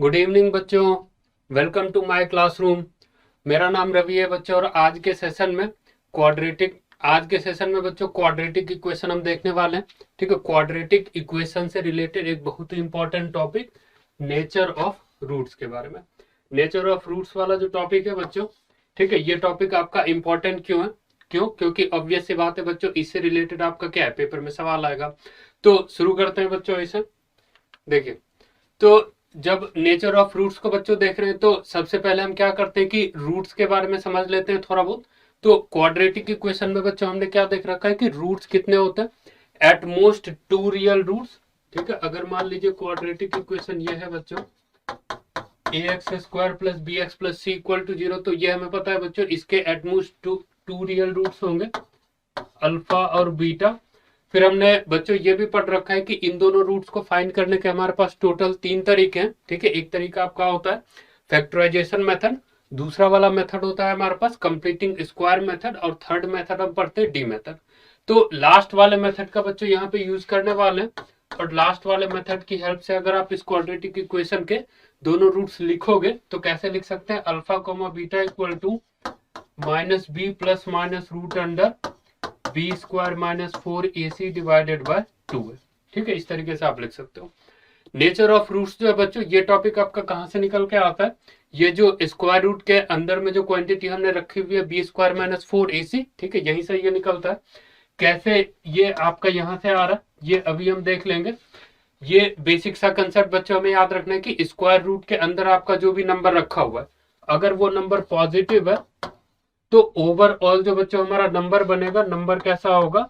Good evening बच्चों, welcome to my classroom. मेरा नाम रवि है बच्चों और आज के सेशन में बच्चों क्वाड्रेटिक इक्वेशन हम देखने वाले हैं। ठीक है, क्वाड्रेटिक इक्वेशन से रिलेटेड एक बहुत ही important topic nature of roots के बारे में। नेचर ऑफ रूट्स वाला जो टॉपिक है बच्चों, ठीक है, ये टॉपिक आपका इंपॉर्टेंट क्यों है? क्योंकि ऑब्वियस सी बात है बच्चों, इससे रिलेटेड आपका क्या है, पेपर में सवाल आएगा। तो शुरू करते हैं बच्चों इसे। देखिए, तो जब नेचर ऑफ रूट्स को बच्चों देख रहे हैं तो सबसे पहले हम क्या करते हैं कि रूट्स के बारे में समझ लेते हैं थोड़ा बहुत। तो क्वाड्रेटिक इक्वेशन में बच्चों हमने क्या देख रखा है कि रूट्स कितने होते हैं? At most 2 real roots. ठीक है, अगर मान लीजिए क्वाड्रेटिक इक्वेशन ये है बच्चों ax square plus b x plus c equal to 0, तो ये हमें पता है बच्चों इसके at most two real roots होंगे, अल्फा और बीटा। फिर हमने बच्चों ये भी पढ़ रखा है कि इन दोनों रूट्स को फाइंड करने के हमारे पास टोटल 3 तरीके हैं। ठीक है, एक तरीका आपका होता है फैक्टराइजेशन मेथड, दूसरा वाला मेथड होता है हमारे पास कंप्लीटिंग स्क्वायर मेथड, और थर्ड मेथड हम पढ़ते हैं डी मेथड। तो लास्ट वाले मेथड का बच्चों यहाँ पे यूज करने वाले हैं, और लास्ट वाले मेथड की हेल्प से अगर आप इस क्वाड्रेटिक इक्वेशन के दोनों रूट्स लिखोगे तो कैसे लिख सकते हैं? Alpha comma beta equal to minus b plus minus root under b square minus 4ac divided by 2 है। ठीक है, इस तरीके से आप लिख सकते हो। नेचर ऑफ रूट्स जो है बच्चों, ये टॉपिक आपका कहां से निकल के आता है? ये जो स्क्वायर रूट के अंदर में जो क्वांटिटी हमने रखी हुई है बी स्क्वायर माइनस 4ac, ठीक है, यहीं से ये निकलता है। कैसे ये आपका यहां से आ रहा है ये अभी हम देख लेंगे। ये बेसिक सा कंसेप्ट बच्चों हमें याद रखना है कि स्क्वायर रूट के अंदर आपका जो भी नंबर रखा हुआ है, अगर वो नंबर पॉजिटिव है तो ओवरऑल जो बच्चों हमारा नंबर बनेगा, नंबर कैसा होगा?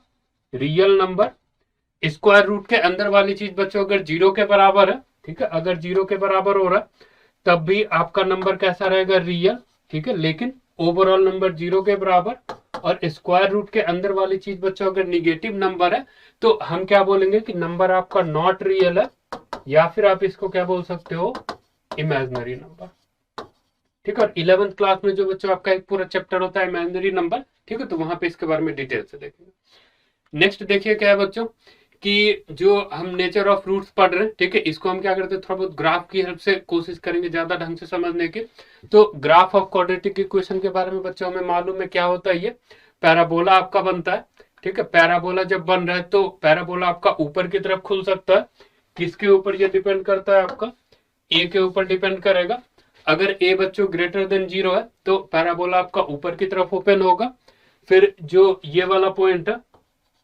Real number. स्क्वायर रूट के अंदर वाली चीज बच्चों अगर 0 के बराबर है, ठीक है, अगर 0 के बराबर हो रहा है तब भी आपका नंबर कैसा रहेगा? रियल। ठीक है, लेकिन ओवरऑल नंबर 0 के बराबर, और स्क्वायर रूट के अंदर वाली चीज बच्चों अगर निगेटिव नंबर है तो हम क्या बोलेंगे कि नंबर आपका नॉट रियल है, या फिर आप इसको क्या बोल सकते हो? Imaginary number. ठीक है, और 11th क्लास में जो बच्चों आपका एक पूरा चैप्टर होता है इमेजिनरी नंबर, ठीक है, तो वहां पे इसके बारे में डिटेल से देखेंगे। नेक्स्ट देखिए क्या है बच्चों कि जो हम नेचर ऑफ रूट्स पढ़ रहे हैं, ठीक है, इसको हम क्या करते हैं, थोड़ा बहुत ग्राफ की हेल्प से कोशिश करेंगे ज्यादा ढंग से समझने की। तो ग्राफ ऑफ क्वाड्रेटिक इक्वेशन के बारे में बच्चों हमें मालूम है क्या होता है। ये पैराबोला आपका बनता है। ठीक है, पैराबोला जब बन रहा है तो पैराबोला आपका ऊपर की तरफ खुल सकता है। किसके ऊपर ये डिपेंड करता है? आपका ए के ऊपर डिपेंड करेगा। अगर ए बच्चों ग्रेटर देन 0 है तो पैराबोला आपका ऊपर की तरफ ओपन होगा। फिर जो ये वाला पॉइंट है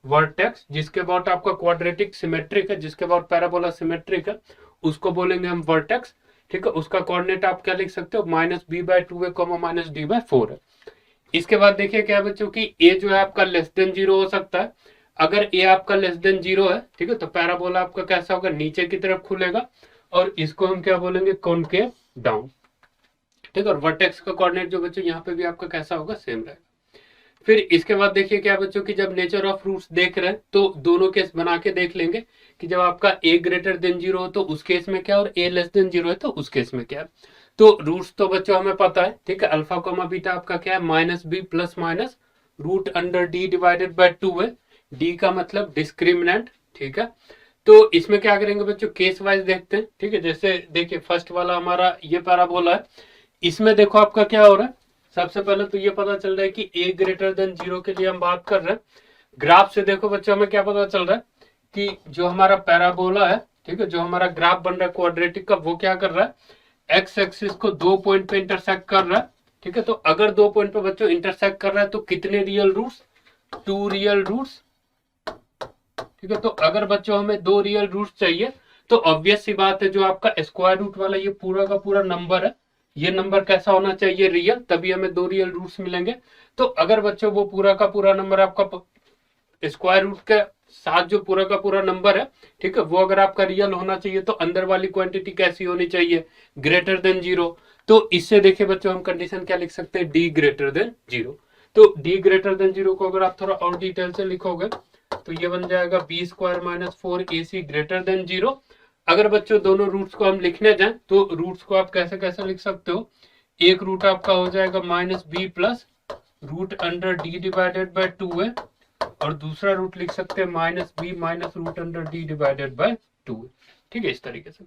वर्टेक्स, जिसके अबाउट आपका क्वाड्रेटिक सिमेट्रिक है, जिसके अबाउट पैराबोला सिमेट्रिक है, उसको बोलेंगे हम वर्टेक्स। ठीक है, उसका कोऑर्डिनेट आप क्या लिख सकते हो? माइनस बी बाय 2 है कॉमा माइनस डी बाय 4 है। इसके बाद देखिए क्या बच्चों की ए जो है आपका लेस देन 0 हो सकता है। अगर ए आपका लेस देन 0 है, ठीक है, तो पैराबोला आपका कैसा होगा? नीचे की तरफ खुलेगा, और इसको हम क्या बोलेंगे? Concave down. ठीक है, और वर्टेक्स का कोऑर्डिनेट जो बच्चों यहाँ पे भी आपका कैसा होगा? सेम रहेगा। फिर इसके बाद देखिए क्या बच्चों की जब नेचर ऑफ रूट्स देख रहे हैं तो दोनों केस बना के देख लेंगे कि जब आपका a ग्रेटर देन 0 हो तो उस केस में क्या, और a लेस देन 0 है तो उस केस में क्या। तो रूट्स तो बच्चों हमें पता है। ठीक है, अल्फा कोमा बीटा आपका क्या है? Minus b plus minus root under d divided by 2 है। डी का मतलब डिस्क्रिमिनेंट। ठीक है, तो इसमें क्या करेंगे बच्चों? केस वाइज देखते हैं। ठीक है, जैसे देखिए फर्स्ट वाला हमारा ये पैराबोला है, इसमें देखो आपका क्या हो रहा है। सबसे पहले तो ये पता चल रहा है कि a ग्रेटर देन 0 के लिए हम बात कर रहे हैं। ग्राफ से देखो बच्चों हमें क्या पता चल रहा है कि जो हमारा पैराबोला है, ठीक है, जो हमारा ग्राफ बन रहा है क्वाड्रेटिक का, वो क्या कर रहा है? एक्स एक्सिस को 2 पॉइंट पे इंटरसेक्ट कर रहा है। ठीक है, तो अगर 2 पॉइंट पे बच्चों इंटरसेक्ट कर रहा है तो कितने रियल रूट्स? 2 real roots. ठीक है, तो अगर बच्चों हमें 2 रियल रूट्स चाहिए तो ऑब्वियस सी बात है जो आपका स्क्वायर रूट वाला ये पूरा का पूरा नंबर है, ये नंबर कैसा होना चाहिए? रियल, तभी हमें 2 रियल रूट्स मिलेंगे। तो अगर बच्चों वो पूरा का पूरा नंबर आपका स्क्वायर रूट के साथ जो पूरा का पूरा नंबर है, ठीक है, वो अगर आपका रियल होना चाहिए तो अंदर वाली क्वांटिटी कैसी होनी चाहिए? Greater than 0। तो इससे देखिए बच्चों हम कंडीशन क्या लिख सकते हैं? D greater than 0। तो डी ग्रेटर देन 0 को अगर आप थोड़ा और डिटेल से लिखोगे तो ये बन जाएगा b square minus 4ac greater than 0। अगर बच्चों दोनों रूट्स को हम लिखने जाएं तो रूट्स को आप कैसे कैसे लिख सकते हो? एक रूट आपका हो जाएगा minus b plus root under d divided by 2 है, और दूसरा रूट लिख सकते हैं minus b minus root under d divided by 2 है। ठीक है, इस तरीके से।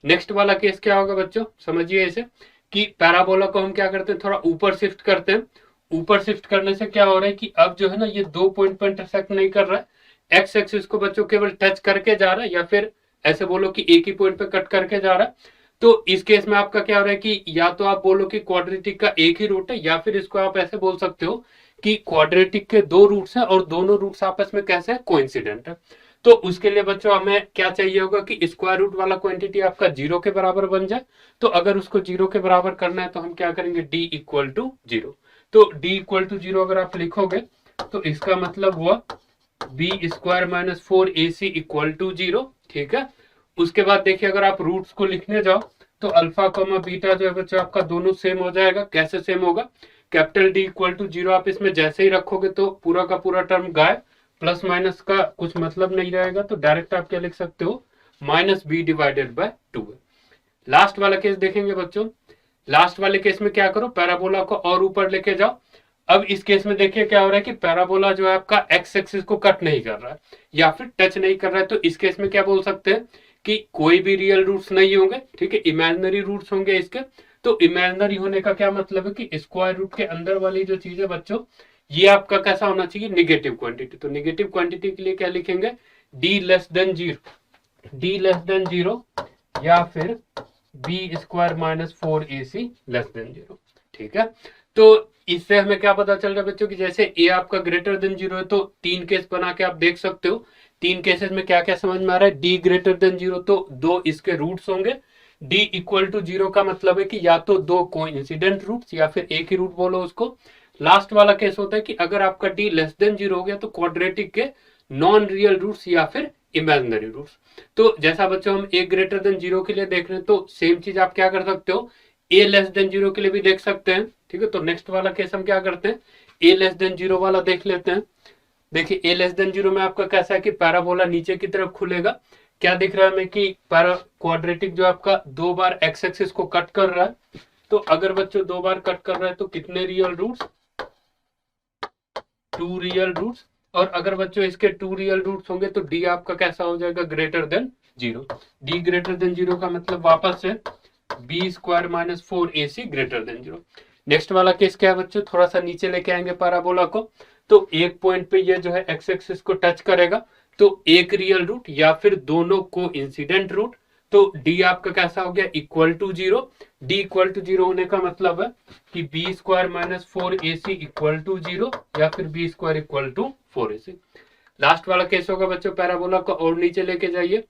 नेक्स्ट वाला केस क्या होगा बच्चों, समझिए इसे, कि पैराबोला को हम क्या करते हैं, थोड़ा ऊपर शिफ्ट करते हैं। ऊपर शिफ्ट करने से क्या हो रहा है कि अब जो है ना ये 2 पॉइंट पर इंटरसेक्ट नहीं कर रहा है, एक्स एक्सिस को बच्चों केवल टच करके जा रहा है, या फिर ऐसे बोलो कि एक ही पॉइंट पे कट करके जा रहा है। तो इस केस में आपका क्या हो रहा है कि या तो आप बोलो कि क्वाड्रेटिक का एक ही रूट है, या फिर इसको आप ऐसे बोल सकते हो कि क्वाड्रेटिक के 2 रूट्स हैं और दोनों रूट्स आपस में कैसे हैं, कोइंसिडेंट है। तो उसके लिए बच्चों हमें क्या चाहिए होगा कि स्क्वायर रूट वाला क्वांटिटी आपका 0 के बराबर बन जाए। तो अगर उसको 0 के बराबर करना है तो हम क्या करेंगे, d इक्वल टू 0। तो d इक्वल टू 0 अगर आप लिखोगे तो इसका मतलब हुआ b square minus 4ac equal to 0। ठीक है, उसके बाद देखिए अगर आप रूट्स को लिखने जाओ तो अल्फा कॉमा बीटा जो है बच्चों आपका दोनों सेम हो जाएगा। कैसे सेम होगा, कैपिटल डी इक्वल टू 0 आप इसमें जैसे ही रखोगे तो पूरा का पूरा टर्म गायब, प्लस माइनस का कुछ मतलब नहीं रहेगा, तो डायरेक्ट आप क्या लिख सकते हो, minus b divided by 2। Last वाला केस देखेंगे बच्चों। लास्ट वाले केस में क्या करो, पैराबोला को और ऊपर लेके जाओ। अब इस केस में देखिए क्या हो रहा है कि पैराबोला जो है आपका एक्स एक्सिस को कट नहीं कर रहा है या फिर टच नहीं कर रहा है। तो इस केस में क्या बोल सकते हैं कि कोई भी रियल रूट्स नहीं होंगे, ठीक है, इमेजिनरी रूट्स होंगे इसके। तो इमेजिनरी होने का क्या मतलब है कि स्क्वायर रूट के अंदर वाली जो चीज है बच्चों, ये आपका कैसा होना चाहिए, निगेटिव क्वांटिटी। तो निगेटिव क्वांटिटी के लिए क्या लिखेंगे, डी लेस देन 0, या फिर b square minus 4ac less than 0। ठीक है, तो इससे हमें क्या पता चल रहा है बच्चों कि जैसे a आपका ग्रेटर देन 0 है तो 3 केस बना के आप देख सकते हो। 3 केसेस में क्या क्या समझ में आ रहा है, d ग्रेटर देन 0 तो 2 इसके रूट्स होंगे, d इक्वल टू 0 का मतलब है कि या तो 2 कोइंसिडेंट रूट्स या फिर एक ही रूट बोलो उसको। लास्ट वाला केस होता है कि अगर आपका d लेस देन 0 हो गया तो क्वाड्रेटिक के नॉन रियल रूट्स या फिर इमेजिनरी रूट्स। तो जैसा बच्चों हम a ग्रेटर देन 0 के लिए देख रहे हैं तो सेम चीज आप क्या कर सकते हो, a लेस देन 0 के लिए भी देख सकते हैं। ठीक है, तो नेक्स्ट वाला केस हम क्या करते हैं, a लेस देन 0 वाला देख लेते हैं। देखिए a लेस देन 0 में आपका कैसा है कि पैराबोला नीचे की तरफ खुलेगा। क्या दिख रहा है हमें कि पैरा क्वाड्रेटिक जो आपका 2 बार एक्स एक्सिस को कट कर रहा है। तो अगर बच्चों 2 बार कट कर रहा है तो कितने रियल रूट्स, 2 रियल रूट्स। और अगर बच्चों इसके 2 रियल रूट्स होंगे तो d आपका कैसा हो जाएगा, greater than 0। d greater than 0 का मतलब वापस से b square minus 4ac greater than 0। Next वाला केस क्या है बच्चों, थोड़ा सा नीचे लेके आएंगे पैराबोला को। तो एक पॉइंट पे ये जो है एक्स एक्सिस को टच करेगा, तो एक रियल रूट या फिर दोनों को इंसिडेंट रूट। तो d आपका कैसा हो गया, equal to 0। d equal to 0 होने का मतलब है कि b square minus 4ac equal to 0 या फिर b square equal to 4ac। Last वाला केस होगा बच्चों, पैराबोला को और नीचे लेके जाइए।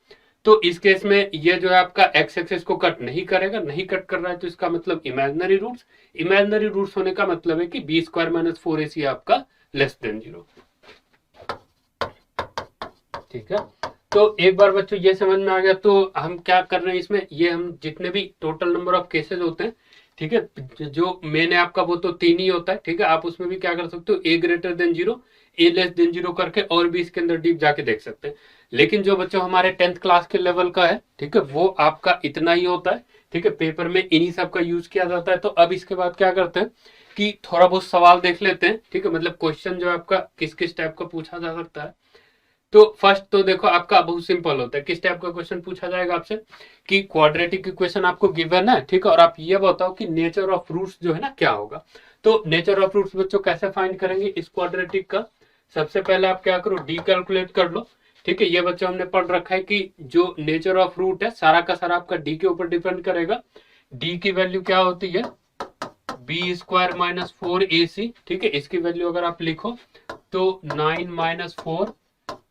तो इस केस में ये जो है आपका एक्स एक्सिस को कट नहीं करेगा, नहीं कट कर रहा है तो इसका मतलब इमेजिनरी रूट्स। इमेजिनरी रूट्स होने का मतलब है कि बी स्क्वायर माइनस 4ac आपका लेस देन 0। ठीक है, तो एक बार बच्चों ये समझ में आ गया तो हम क्या कर रहे हैं इसमें, ये हम जितने भी टोटल नंबर ऑफ केसेस होते हैं, ठीक है, जो मेन है आपका वो तो 3 ही होता है। ठीक है, आप उसमें भी क्या कर सकते हो, a greater than 0, a less than 0 करके और भी इसके अंदर डीप जाके देख सकते हैं। लेकिन जो बच्चों हमारे 10th क्लास के लेवल का है, ठीक है, वो आपका इतना ही होता है। ठीक है, पेपर में इन्हीं सब का यूज किया जाता है। तो अब इसके बाद क्या करते हैं कि थोड़ा बहुत सवाल देख लेते हैं। ठीक है, मतलब क्वेश्चन जो आपका किस किस टाइप का पूछा जा सकता है। तो फर्स्ट तो देखो आपका बहुत सिंपल होता है, किस टाइप का क्वेश्चन पूछा जाएगा आपसे कि क्वाड्रेटिक इक्वेशन आपको गिवन है, ठीक है, और आप ये बताओ कि नेचर ऑफ रूट्स जो है ना क्या होगा। तो नेचर ऑफ रूट्स बच्चों कैसे फाइंड करेंगे इस क्वाड्रेटिक का, सबसे पहले आप क्या करो, डी कैलकुलेट कर लो। ठीक है, ये बच्चों हमने पढ़ रखा है कि जो नेचर ऑफ रूट है सारा का सारा आपका डी के ऊपर डिपेंड करेगा। डी की वैल्यू क्या होती है, बी स्क्वायर माइनस 4ac। ठीक है, इसकी वैल्यू अगर आप लिखो तो 9 माइनस 4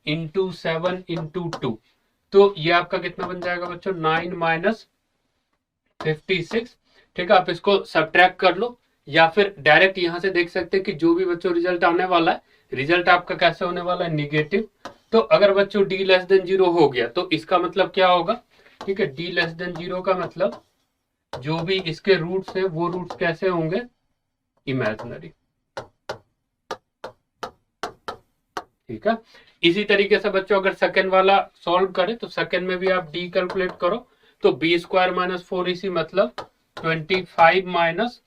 इंटू 7 इंटू 2, तो ये आपका कितना बन जाएगा बच्चों, 9 माइनस 56। ठीक है, आप इसको सब्ट्रैक्ट कर लो या फिर डायरेक्ट यहां से देख सकते हैं कि जो भी बच्चों रिजल्ट आने वाला है, रिजल्ट आपका कैसे होने वाला है, निगेटिव। तो अगर बच्चों d लेस देन 0 हो गया तो इसका मतलब क्या होगा, ठीक है, d लेस देन 0 का मतलब जो भी इसके रूट्स है वो रूट्स कैसे होंगे, इमेजिनरी। ठीक है, इसी तरीके से बच्चों अगर सेकंड वाला सॉल्व करें तो सेकंड में भी आप डी कैलकुलेट करो। तो बी स्क्वायर माइनस 4ac मतलब 25 माइनस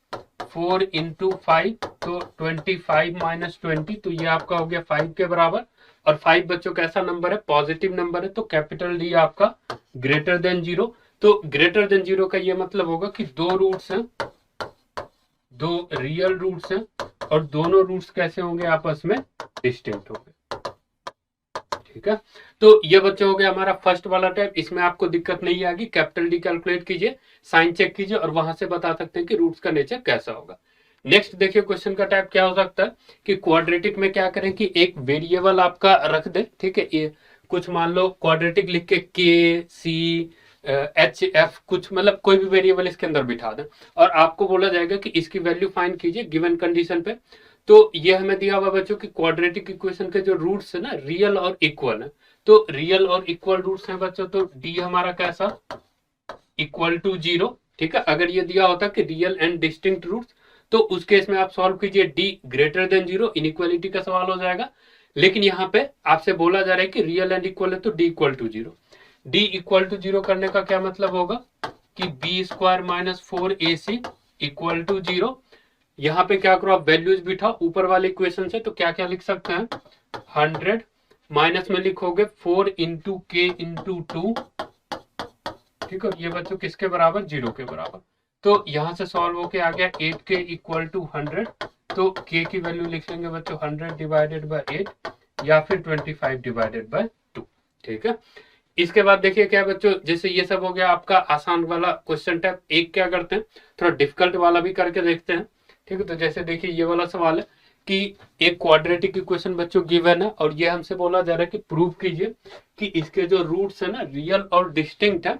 4 इंटू 5, तो 25 माइनस 20, तो ये आपका हो गया 5 के बराबर। और 5 बच्चों कैसा नंबर है, पॉजिटिव नंबर है, तो कैपिटल डी आपका ग्रेटर देन 0। तो ग्रेटर देन 0 का ये मतलब होगा कि दो रूट्स हैं, दो रियल रूट्स हैं, और दोनों रूट्स कैसे होंगे, आपस में डिस्टिंक्ट होंगे। ठीक है, तो ये बच्चों हो गया हमारा फर्स्ट वाला टाइप। इसमें आपको दिक्कत नहीं आएगी, कैपिटल डी कैलकुलेट कीजिए, साइन चेक कीजिए और वहां से बता सकते हैं कि रूट्स का नेचर कैसा होगा। नेक्स्ट देखिए क्वेश्चन का टाइप क्या हो सकता है कि क्वाड्रेटिक में क्या करें कि एक वेरिएबल आपका रख दे, ठीक है, ये कुछ मान लो क्वाड्रेटिक लिख के के सी एच एफ कुछ मतलब कोई भी वेरिएबल इसके अंदर बिठा दें और आपको बोला जाएगा कि इसकी वैल्यू फाइंड कीजिए गिवन कंडीशन पे। तो ये हमें दिया हुआ बच्चों की क्वाड्रेटिक इक्वेशन के जो रूट्स है ना रियल और इक्वल है, तो रियल और इक्वल रूट्स हैं बच्चों, तो डी हमारा कैसा इक्वल टू 0। ठीक है, अगर ये दिया होता कि रियल एंड डिस्टिंक्ट रूट्स तो उस केस में आप सॉल्व कीजिए डी ग्रेटर देन 0, इनइक्वालिटी का सवाल हो जाएगा। लेकिन यहाँ पे आपसे बोला जा रहा है कि रियल एंड इक्वल है तो d equal to 0। D equal to 0 करने का क्या मतलब होगा कि b square minus 4ac equal to 0। यहाँ पे क्या करो आप वैल्यूज बिठाओ ऊपर वाले इक्वेशन से, तो क्या क्या लिख सकते हैं 100 माइनस में लिखोगे 4 इंटू के इंटू 2। ठीक है, ये बच्चों किसके बराबर 0 के बराबर। तो यहाँ से सॉल्व होके आ गया 8k इक्वल टू 100, तो k की वैल्यू लिख लेंगे बच्चों 100 डिवाइडेड बाय 8 या फिर 25 डिवाइडेड बाय 2। ठीक है, इसके बाद देखिए क्या बच्चों, जैसे ये सब हो गया आपका आसान वाला क्वेश्चन टाइप। एक क्या करते हैं थोड़ा डिफिकल्ट वाला भी करके देखते हैं। ठीक है, तो जैसे देखिए ये वाला सवाल है कि एक क्वाड्रेटिक इक्वेशन बच्चों गिवन है और ये हमसे बोला जा रहा है कि प्रूव कीजिए कि इसके जो रूट्स है ना रियल और डिस्टिंक्ट है।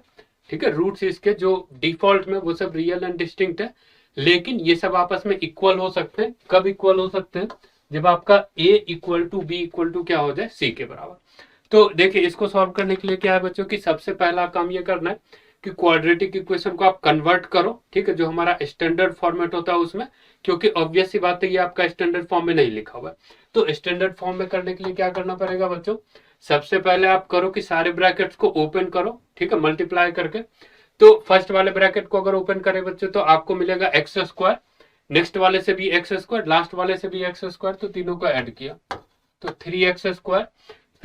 ठीक है, रूट्स इसके जो डिफॉल्ट में वो सब रियल एंड डिस्टिंक्ट है, लेकिन ये सब आपस में इक्वल हो सकते हैं। कब इक्वल हो सकते हैं, जब आपका a equal to B equal to क्या हो जाए c के बराबर। तो देखिए इसको सॉल्व करने के लिए क्या है बच्चों की सबसे पहला काम ये करना है कि क्वाड्रेटिक इक्वेशन को आप कन्वर्ट करो। ठीक है, जो हमारा स्टैंडर्ड फॉर्मेट होता है उसमें, क्योंकि ऑब्वियस सी बात है ये आपका स्टैंडर्ड फॉर्म में नहीं लिखा हुआ है। तो स्टैंडर्ड फॉर्म में करने के लिए क्या करना पड़ेगा बच्चों, सबसे पहले आप करो कि सारे ब्रैकेट्स को ओपन करो। ठीक है, मल्टीप्लाई करके। तो फर्स्ट वाले ब्रैकेट को अगर ओपन करें बच्चों तो आपको मिलेगा एक्स स्क्वायर, नेक्स्ट वाले से भी एक्स स्क्वायर, लास्ट वाले से भी एक्स स्क्वायर, तो तीनों को ऐड किया तो 3x स्क्वायर।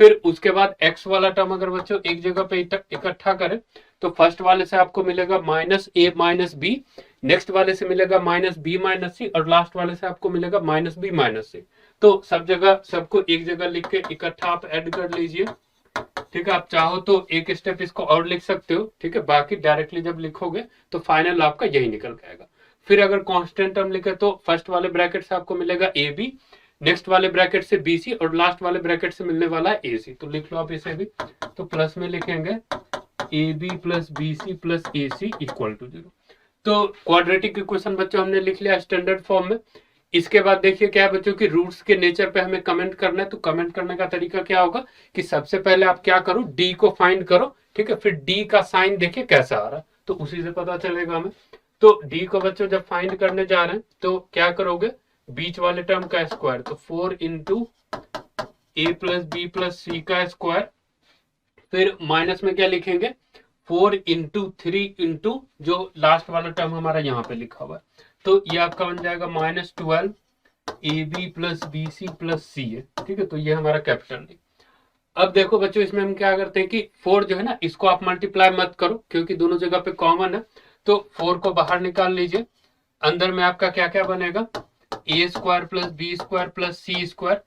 फिर उसके बाद x वाला टर्म अगर बच्चों एक जगह पे इकट्ठा करें तो फर्स्ट वाले से आपको मिलेगा माइनस ए माइनस बी, नेक्स्ट वाले से मिलेगा माइनस बी माइनस सी और लास्ट वाले से आपको मिलेगा माइनस बी माइनस सी। तो सब जगह सबको एक जगह लिख के इकट्ठा आप ऐड कर लीजिए। ठीक है, आप चाहो तो एक स्टेप इसको और लिख सकते हो। ठीक है, बाकी डायरेक्टली जब लिखोगे तो फाइनल आपका यही निकल जाएगा। फिर अगर कांस्टेंट टर्म लिखे तो फर्स्ट वाले ब्रैकेट से आपको मिलेगा ए बी, नेक्स्ट वाले ब्रैकेट से बी सी और लास्ट वाले ब्रैकेट से मिलने वाला है ए सी। तो लिख लो आप इसे भी, तो प्लस में लिखेंगे a B plus B C plus a c equal to 0। तो क्वाड्रेटिक इक्वेशन बच्चों हमने लिख लिया स्टैंडर्ड फॉर्म में। इसके बाद देखिए क्या है बच्चों की रूट्स के नेचर पे हमें कमेंट करना है। तो कमेंट करने का तरीका क्या होगा कि सबसे पहले आप क्या करो डी को फाइंड करो। ठीक है, फिर डी का साइन देखिए कैसा आ रहा है तो उसी से पता चलेगा हमें। तो डी को बच्चों जब फाइंड करने जा रहे हैं तो क्या करोगे, बीच वाले टर्म का स्क्वायर, तो 4 इंटू ए प्लस बी प्लस सी का स्क्वायर। फिर माइनस में क्या लिखेंगे 4 इंटू 3 इंटू जो लास्ट वाला टर्म हमारा यहाँ पे लिखा हुआ है, तो ये आपका बन जाएगा -12 A B plus B C plus C है। ठीक है, तो ये हमारा कैपिटल डी। अब देखो बच्चों इसमें हम क्या करते हैं कि 4 जो है ना इसको आप मल्टीप्लाई मत करो क्योंकि दोनों जगह पे कॉमन है। तो 4 को बाहर निकाल लीजिए, अंदर में आपका क्या क्या बनेगा A square plus B square plus C square.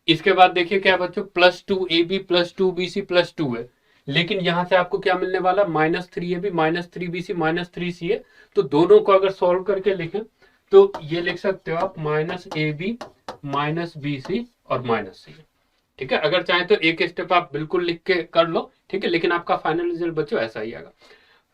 इसके बाद देखिए क्या बच्चों +2 A B plus 2 B C plus 2 है, लेकिन यहां से आपको क्या मिलने वाला -3 ए बी -3 बी सी -3 सी है। तो दोनों को अगर सॉल्व करके लिखें तो ये लिख सकते हो आप -ए बी -बी सी और -सी। ठीक है, अगर चाहे तो एक स्टेप आप बिल्कुल लिख के कर लो। ठीक है, लेकिन आपका फाइनल रिजल्ट बच्चों ऐसा ही आएगा।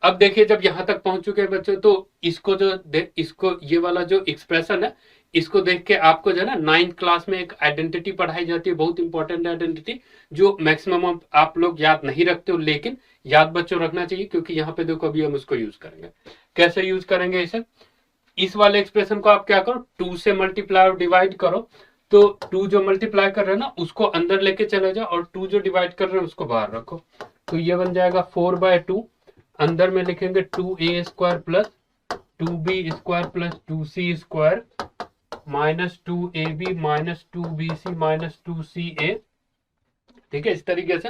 अब देखिए जब यहां तक पहुंच चुके हैं बच्चों तो इसको ये वाला जो एक्सप्रेशन है इसको देख के आपको जो है ना 9th क्लास में एक आइडेंटिटी पढ़ाई जाती है, बहुत इंपॉर्टेंट आइडेंटिटी जो मैक्सिमम आप लोग याद नहीं रखते हो, लेकिन याद बच्चों रखना चाहिए क्योंकि यहाँ पे देखो अभी हम उसको यूज करेंगे। कैसे यूज करेंगे इसे, इस वाले एक्सप्रेशन को आप क्या करो 2 से मल्टीप्लाई और डिवाइड करो। तो 2 जो मल्टीप्लाई कर रहे हैं ना उसको अंदर लेके चले जाओ और 2 जो डिवाइड कर रहे हैं उसको बाहर रखो। तो ये बन जाएगा 4/2, अंदर में लिखेंगे 2a square plus 2b square plus 2c square -2ab -2bc -2ca। ठीक है, इस तरीके से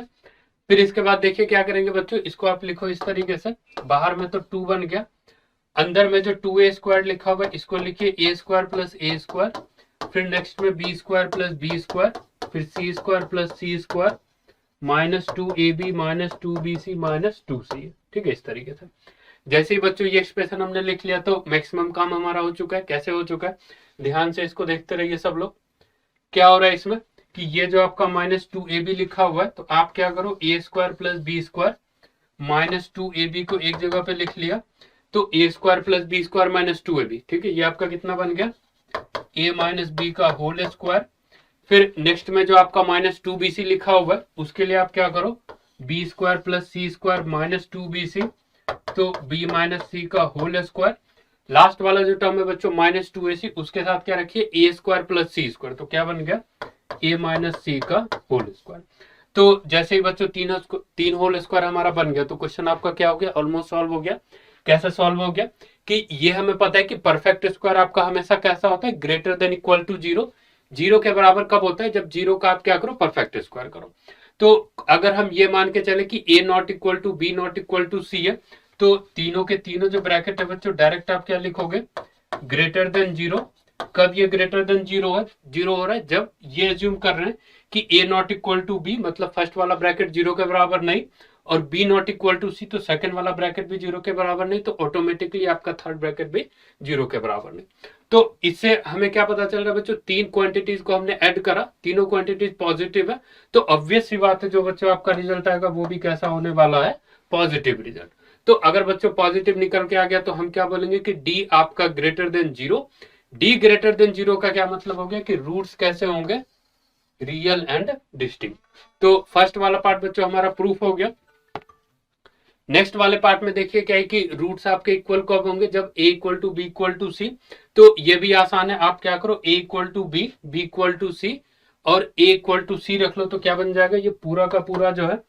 फिर इसके बाद देखिए क्या करेंगे बच्चों, इसको आप लिखो इस तरीके से, बाहर में तो 2 बन गया, अंदर में जो 2a² लिखा हुआ है इसको लिखिए a² प्लस a², फिर नेक्स्ट में b² प्लस b², फिर c² plus c² minus 2ab minus 2bc minus 2c। ठीक है, इस तरीके से। जैसे ही बच्चों ये एक्सप्रेशन हमने लिख लिया तो मैक्सिमम काम हमारा हो चुका है। कैसे हो चुका है, ध्यान से इसको देखते रहिए सब लोग। क्या हो रहा है इसमें कि ये जो आपका माइनस 2ab लिखा हुआ है, तो आप क्या करो, a² plus b² minus 2ab को एक जगह पे लिख लिया, तो a² plus b² minus 2ab। ठीक है, ये आपका कितना बन गया, a माइनस बी का होल स्क्वायर। फिर नेक्स्ट में जो आपका माइनस 2bc लिखा हुआ है उसके लिए आप क्या करो, b² plus c² minus 2bc, तो b माइनस सी का होल स्क्वायर। लास्ट वाला जो टर्म है बच्चों माइनस 2ac, उसके साथ क्या रखिए, a² प्लस c², तो क्या बन गया, a माइनस सी का होल स्क्वायर। तो जैसे ही बच्चों तीन होल स्क्वायर हमारा बन गया, तो क्वेश्चन आपका क्या हो गया, ऑलमोस्ट सॉल्व हो गया। कैसे सॉल्व हो गया कि ये हमें पता है कि परफेक्ट स्क्वायर आपका हमेशा कैसा होता है, ग्रेटर देन इक्वल टू 0। 0 के बराबर कब होता है, जब 0 का आप क्या करो, परफेक्ट स्क्वायर करो। तो अगर हम ये मान के चले कि a not equal to b not equal to c है, तो तीनों के तीनों जो ब्रैकेट है बच्चों, डायरेक्ट आप क्या लिखोगे, ग्रेटर देन 0। कब ये ग्रेटर देन 0 है, 0 हो रहा है जब ये एज्यूम कर रहे हैं कि a not equal to b, मतलब फर्स्ट वाला ब्रैकेट 0 के बराबर नहीं, और b not equal to c, तो सेकंड वाला ब्रैकेट भी 0 के बराबर नहीं, तो ऑटोमेटिकली आपका थर्ड ब्रैकेट भी 0 के बराबर नहीं। तो इससे हमें क्या पता चल रहा है बच्चों, तीन क्वांटिटीज को हमने ऐड करा, तीनों क्वांटिटीज पॉजिटिव है, तो ऑब्वियस सी बात है जो बच्चों आपका रिजल्ट आएगा वो भी कैसा होने वाला है, पॉजिटिव रिजल्ट। तो अगर बच्चों पॉजिटिव निकल के आ गया तो हम क्या बोलेंगे कि डी आपका greater than 0। D greater than 0 का क्या मतलब हो गया कि रूट्स कैसे होंगे, रियल एंड डिस्टिंक्ट। तो फर्स्ट वाला पार्ट बच्चों हमारा प्रूफ हो गया। नेक्स्ट वाले पार्ट में देखिए क्या है कि रूट्स आपके इक्वल कब होंगे, जब a equal to B equal to C. तो ये भी आसान है, आप क्या करो, a equal to B, B equal to C और a इक्वल टू सी रख लो, तो क्या बन जाएगा, ये पूरा का पूरा जो है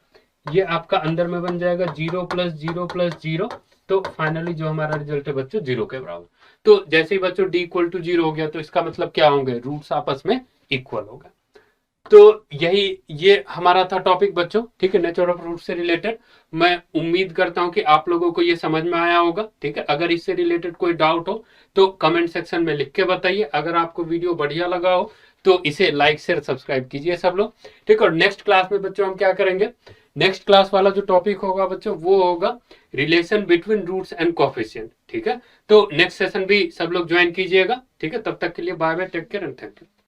ये आपका अंदर में बन जाएगा 0 प्लस 0 प्लस 0। तो फाइनली जो हमारा रिजल्ट है बच्चों 0 के बराबर। तो जैसे ही बच्चों d इक्वल टू 0 हो गया, तो इसका मतलब क्या होंगे, रूट्स आपस में इक्वल होगा। तो यही ये हमारा था टॉपिक बच्चों, ठीक है, नेचर ऑफ रूट से रिलेटेड। मैं उम्मीद करता हूं कि आप लोगों को ये समझ में आया होगा। ठीक है, अगर इससे रिलेटेड कोई डाउट हो तो कमेंट सेक्शन में लिख के बताइए। अगर आपको वीडियो बढ़िया लगा हो तो इसे लाइक शेयर सब्सक्राइब कीजिए सब लोग। ठीक है, और नेक्स्ट क्लास में बच्चों हम क्या करेंगे, नेक्स्ट क्लास वाला जो टॉपिक होगा बच्चों वो होगा relation between roots and coefficient. ठीक है, तो नेक्स्ट सेशन भी सब लोग ज्वाइन कीजिएगा। ठीक है, तब तक के लिए bye bye, take care and thank you.